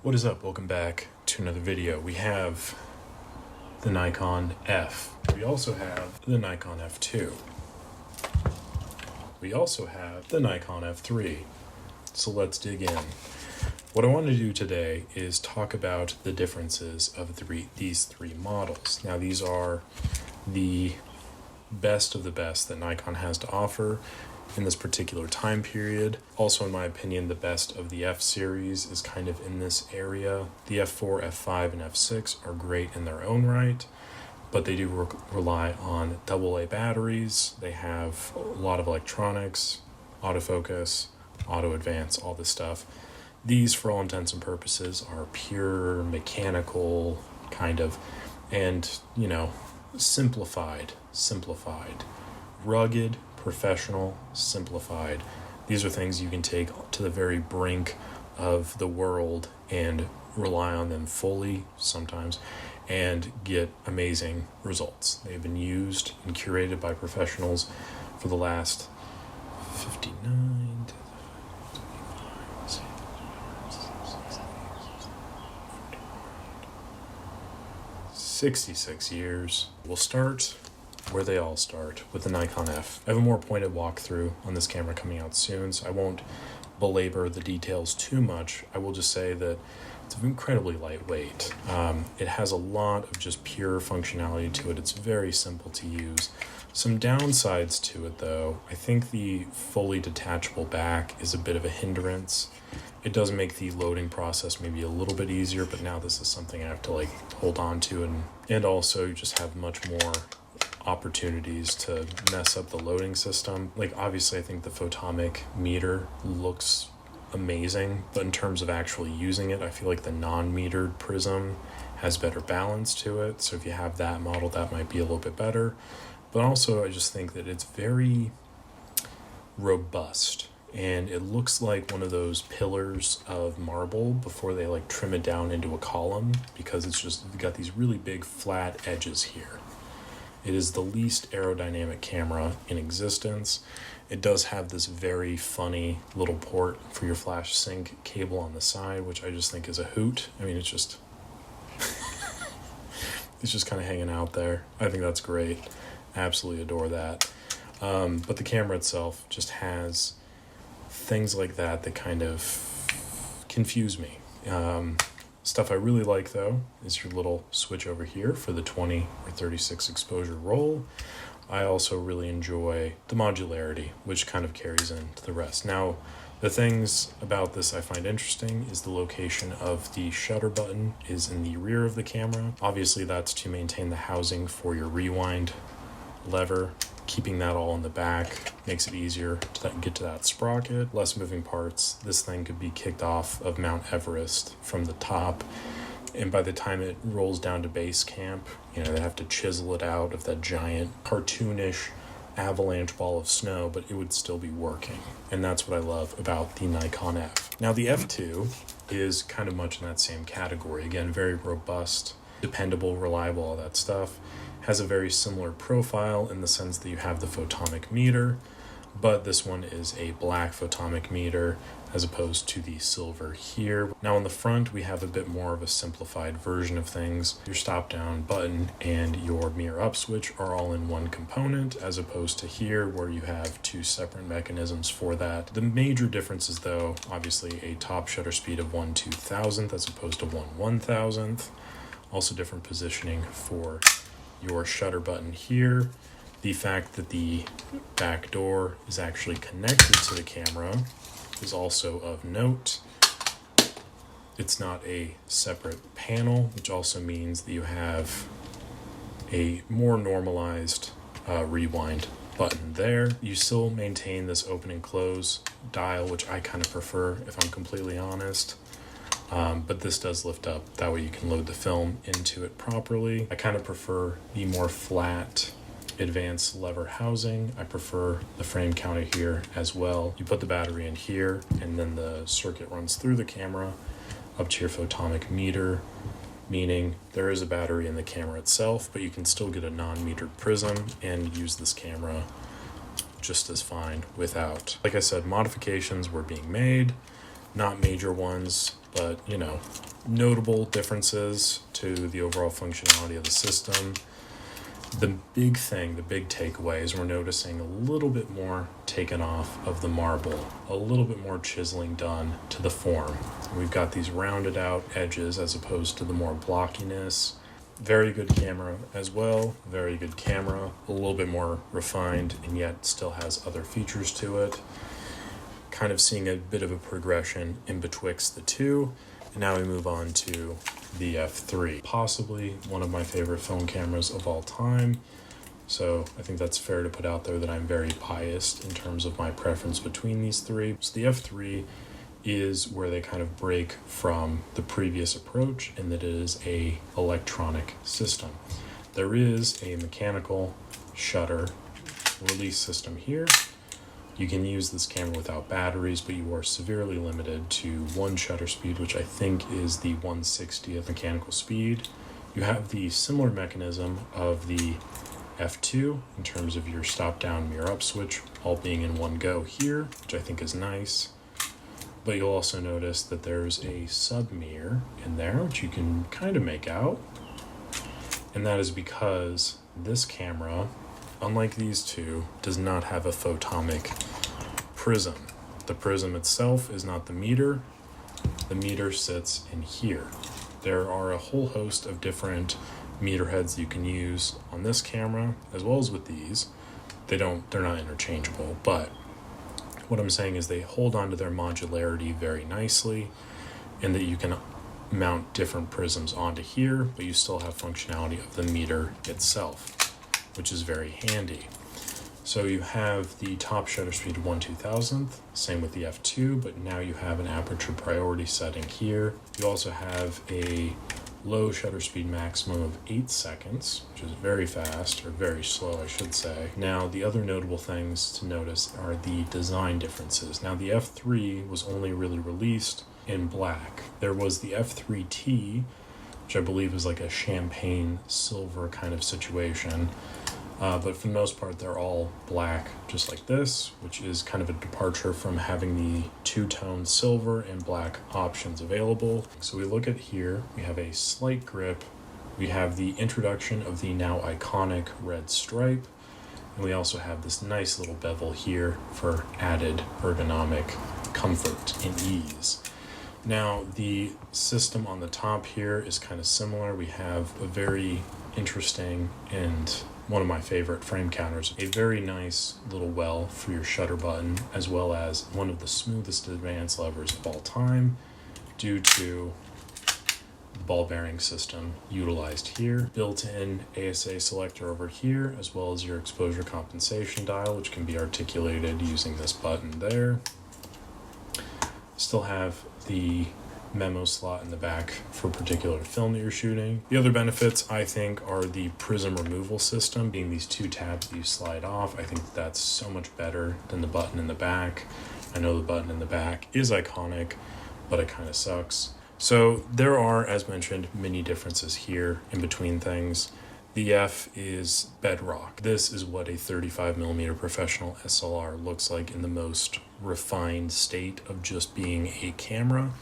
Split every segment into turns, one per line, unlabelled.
What is up? Welcome back to another video. We have the Nikon F. We also have the Nikon F2. We also have the Nikon F3. So let's dig in. What I want to do today is talk about the differences of these three models. Now, these are the best of the best that Nikon has to offer in this particular time period. Also, in my opinion, the best of the F series is kind of in this area. The F4, F5, and F6 are great in their own right, but they do rely on AA batteries. They have a lot of electronics, autofocus, auto advance, all this stuff. These, for all intents and purposes, are pure mechanical kind of, and simplified, rugged, professional, simplified. These are things you can take to the very brink of the world and rely on them fully sometimes and get amazing results. They've been used and curated by professionals for the last 66 years. We'll start where they all start, with the Nikon F. I have a more pointed walkthrough on this camera coming out soon, so I won't belabor the details too much. I will just say that it's incredibly lightweight. It has a lot of just pure functionality to it. It's very simple to use. Some downsides to it, though. I think the fully detachable back is a bit of a hindrance. It does make the loading process maybe a little bit easier, but now this is something I have to hold on to and also just have much more opportunities to mess up the loading system. Obviously I think the photomic meter looks amazing, but in terms of actually using it, I feel like the non-metered prism has better balance to it. So if you have that model, that might be a little bit better. But also I just think that it's very robust, and it looks like one of those pillars of marble before they trim it down into a column, because it's just got these really big flat edges here. It is the least aerodynamic camera in existence. It does have this very funny little port for your flash sync cable on the side, which I just think is a hoot. I mean, it's just it's just kind of hanging out there. I think that's great. Absolutely adore that. But the camera itself just has things like that kind of confuse me. Stuff I really like, though, is your little switch over here for the 20 or 36 exposure roll. I also really enjoy the modularity, which kind of carries into the rest. Now, the things about this I find interesting is the location of the shutter button is in the rear of the camera. Obviously, that's to maintain the housing for your rewind lever. Keeping that all in the back makes it easier to get to that sprocket. Less moving parts. This thing could be kicked off of Mount Everest from the top, and by the time it rolls down to base camp, they have to chisel it out of that giant cartoonish avalanche ball of snow, but it would still be working. And that's what I love about the Nikon F. Now, the F2 is kind of much in that same category. Again, very robust, dependable, reliable, all that stuff. Has a very similar profile in the sense that you have the photomic meter, but this one is a black photomic meter as opposed to the silver here. Now on the front, we have a bit more of a simplified version of things. Your stop down button and your mirror up switch are all in one component, as opposed to here where you have two separate mechanisms for that. The major differences, though, obviously a top shutter speed of 1/2000th as opposed to 1/1000th. Also different positioning for your shutter button here. The fact that the back door is actually connected to the camera is also of note. It's not a separate panel, which also means that you have a more normalized rewind button there. You still maintain this open and close dial, which I kind of prefer, if I'm completely honest. But this does lift up. That way you can load the film into it properly. I kind of prefer the more flat advanced lever housing. I prefer the frame counter here as well. You put the battery in here, and then the circuit runs through the camera up to your photomic meter, meaning there is a battery in the camera itself, but you can still get a non-metered prism and use this camera just as fine without. Like I said, modifications were being made, not major ones, but notable differences to the overall functionality of the system. The big thing, the big takeaway is we're noticing a little bit more taken off of the marble, a little bit more chiseling done to the form. We've got these rounded out edges as opposed to the more blockiness. Very good camera as well, very good camera, a little bit more refined and yet still has other features to it. Kind of seeing a bit of a progression in betwixt the two. And now we move on to the F3, possibly one of my favorite film cameras of all time. So I think that's fair to put out there that I'm very biased in terms of my preference between these three. So the F3 is where they kind of break from the previous approach in that it is a electronic system. There is a mechanical shutter release system here. You can use this camera without batteries, but you are severely limited to one shutter speed, which I think is the 1/60th mechanical speed. You have the similar mechanism of the F2 in terms of your stop down mirror up switch all being in one go here, which I think is nice. But you'll also notice that there's a sub mirror in there, which you can kind of make out. And that is because this camera, unlike these two, does not have a photomic prism. The prism itself is not the meter. The meter sits in here. There are a whole host of different meter heads you can use on this camera as well as with these. They're not interchangeable, but what I'm saying is they hold on to their modularity very nicely, and that you can mount different prisms onto here, but you still have functionality of the meter itself, which is very handy. So you have the top shutter speed of 1/2000th, same with the F2, but now you have an aperture priority setting here. You also have a low shutter speed maximum of 8 seconds, which is very fast, or very slow, I should say. Now, the other notable things to notice are the design differences. Now, the F3 was only really released in black. There was the F3T, which I believe is like a champagne silver kind of situation. But for the most part, they're all black, just like this, which is kind of a departure from having the two-tone silver and black options available. So we look at here, we have a slight grip, we have the introduction of the now iconic red stripe, and we also have this nice little bevel here for added ergonomic comfort and ease. Now, the system on the top here is kind of similar. We have a very interesting and one of my favorite frame counters, a very nice little well for your shutter button, as well as one of the smoothest advance levers of all time due to the ball bearing system utilized here. Built-in ASA selector over here, as well as your exposure compensation dial, which can be articulated using this button there. Still have the memo slot in the back for particular film that you're shooting. The other benefits, I think, are the prism removal system, being these two tabs that you slide off. I think that's so much better than the button in the back. I know the button in the back is iconic, but it kind of sucks. So there are, as mentioned, many differences here in between things. The F is bedrock. This is what a 35mm professional SLR looks like in the most refined state of just being a camera.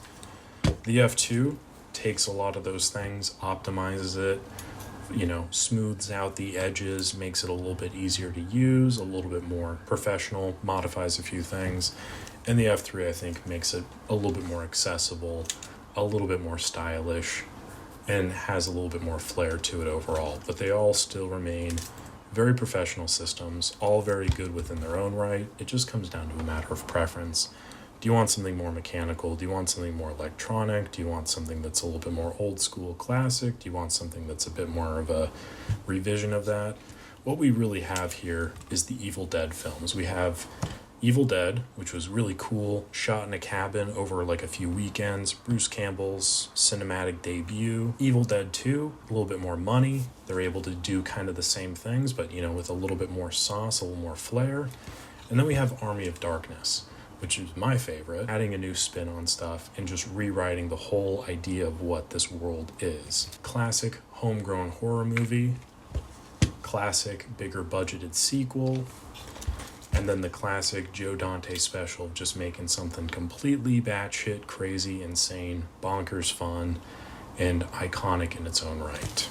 The F2 takes a lot of those things, optimizes it, smooths out the edges, makes it a little bit easier to use, a little bit more professional, modifies a few things. And the F3, I think, makes it a little bit more accessible, a little bit more stylish, and has a little bit more flair to it overall. But they all still remain very professional systems, all very good within their own right. It just comes down to a matter of preference. Do you want something more mechanical? Do you want something more electronic? Do you want something that's a little bit more old school classic? Do you want something that's a bit more of a revision of that? What we really have here is the Evil Dead films. We have Evil Dead, which was really cool, shot in a cabin over like a few weekends. Bruce Campbell's cinematic debut. Evil Dead 2, a little bit more money. They're able to do kind of the same things, but with a little bit more sauce, a little more flair. And then we have Army of Darkness, which is my favorite, adding a new spin on stuff and just rewriting the whole idea of what this world is. Classic homegrown horror movie, classic bigger budgeted sequel, And then the classic Joe Dante special, just making something completely batshit crazy, insane, bonkers fun, and iconic in its own right.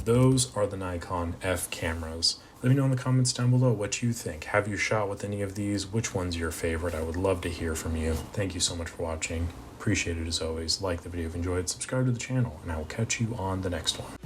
Those are the Nikon F cameras. Let me know in the comments down below what you think. Have you shot with any of these? Which one's your favorite? I would love to hear from you. Thank you so much for watching. Appreciate it as always. Like the video if you enjoyed, subscribe to the channel, and I will catch you on the next one.